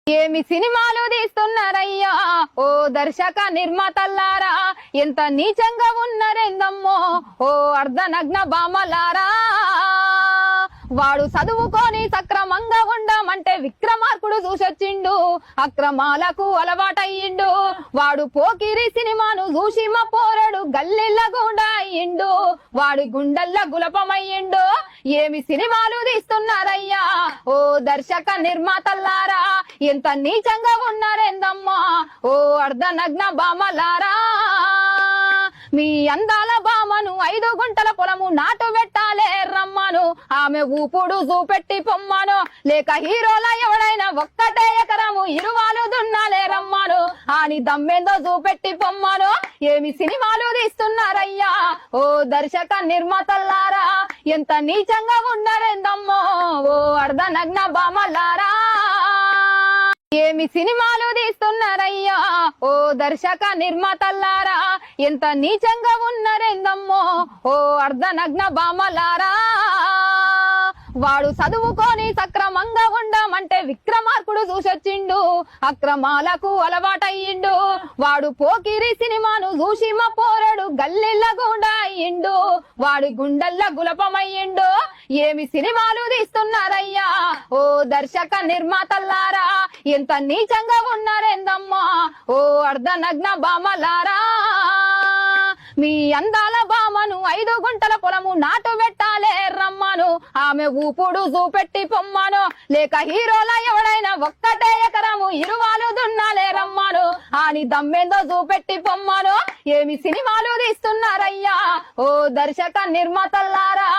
ఏమి సినిమాలు తీస్తున్నారయ్యా ఓ దర్శక నిర్మాతల్లారా, ఎంత నీచంగా ఉన్నరేందమ్మో ఓ అర్ధనగ్న బామలారా. వాడు చదువుకొని సక్రమంగా ఉండమంటే విక్రమార్కుడు చూసొచ్చిండు, అక్రమాలకు అలవాటయ్యిండు. వాడు పోకిరి సినిమాను చూసి మా పోరడు గల్లిల్ల గుండా అయ్యిండు, వాడి గుండెల్ల గులపమయ్యిండు. ఏమి సినిమాలు తీస్తున్నారయ్యా ఓ దర్శక నిర్మాతల్లారా, ఎంత నీచంగా ఉన్నారేందమ్మా ఓ అర్ధనగ్న బామలారా. మీ అందాల బామను 5 గుంటల పొలము నాటు పెట్టాలే రమ్మను, ఆమె ఊపుడు చూపెట్టి పొమ్మను. లేక హీరోల ఎవడైనా ఒక్కటే ఎకరము ఇరువాలు దున్నాలే రమ్మను, అని దమ్మేందో చూపెట్టి పొమ్మను. ఏమి సినిమాలు తీస్తున్నారయ్యా ఓ దర్శక నిర్మాతల్లారా, ఎంత నీచంగా ఉన్నారేందమ్మో ఓ అర్ధనగ్న బామలారా. ఏమి సినిమాలు తీస్తున్నారయ్యా ఓ దర్శక నిర్మాతల్లారా, ఎంత నీచంగా ఉన్నారేందమ్మో ఓ అర్ధనగ్న బామలారా. వాడు చదువుకొని సక్రమంగా ఉండమంటే విక్రమార్కుడు చూసొచ్చిండు, అక్రమాలకు అలవాటయ్యిండు. వాడు పోకిరి సినిమాను చూసి మా పోరడు గల్లిల్ల గుండా అయ్యిండు, వాడి గుండెల్ల గులపమయ్యిండు. ఏమి సినిమాలు తీస్తున్నారయ్యా ఓ దర్శక నిర్మాతల్లారా, ఎంత నీచంగా ఉన్నారేందమ్మా ఓ అర్ధనగ్న బామలారా. మీ అందాల బామను 5 గుంటల పొలము నాటు పెట్టాలే రమ్మను, ఆమె ఊపుడు చూపెట్టి పొమ్మను. లేక హీరోల ఎవడైనా ఒక్కటే ఎకరము ఇరువాలు దున్నాలే రమ్మను, అని దమ్మేందో చూపెట్టి పొమ్మను. ఏమి సినిమాలు తీస్తున్నారయ్యా ఓ దర్శక నిర్మాతల్లారా,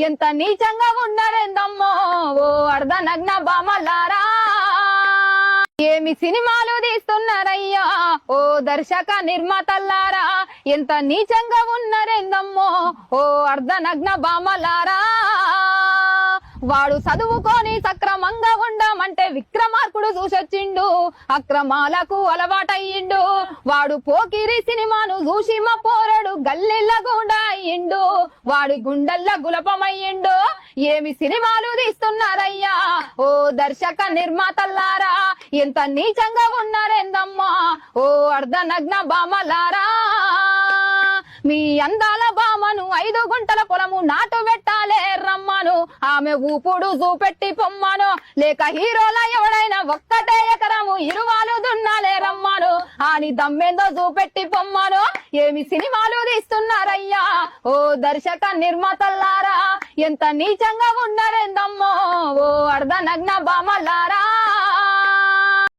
ఎంత నీచంగా ఉన్నారేందమ్మో ఓ అర్ధనగ్న బామలారా. ఏమి సినిమాలు తీస్తున్నారయ్యా ఓ దర్శక నిర్మాతల్లారా, ఎంత నీచంగా ఉన్నారేందమ్మో ఓ అర్ధనగ్న బామలారా. వాడు చదువుకొని సక్రమంగా ఉండమంటే విక్రమార్కుడు చూసొచ్చిండు, అక్రమాలకు అలవాటయ్యిండు. వాడు పోకిరి సినిమాను చూసి మా పోరడు గల్లిల్ల గుండా అయ్యిండు, వాడి గుండెల్ల గులపమయ్యిండు. ఏమి సినిమాలు తీస్తున్నారయ్యా ఓ దర్శక నిర్మాతల్లారా, ఎంత నీచంగా ఉన్నారేందమ్మా ఓ అర్ధనగ్న బామలారా. మీ అందాల బామను 5 గుంటల పొలము నాటు పెట్టాలే రమ్మను, ఆమె ఊపుడు చూపెట్టి పొమ్మను. లేక హీరోల ఎవడైనా ఒక్కటే ఎకరము ఇరువాలు దున్నాలే రమ్మను, అని దమ్మేందో చూపెట్టి పొమ్మను. ఏమి సినిమాలు తీస్తున్నారయ్యా ఓ దర్శక నిర్మాతల్లారా, ఎంత నీచంగా ఉన్నారేందమ్మో ఓ అర్ధనగ్న బామలారా.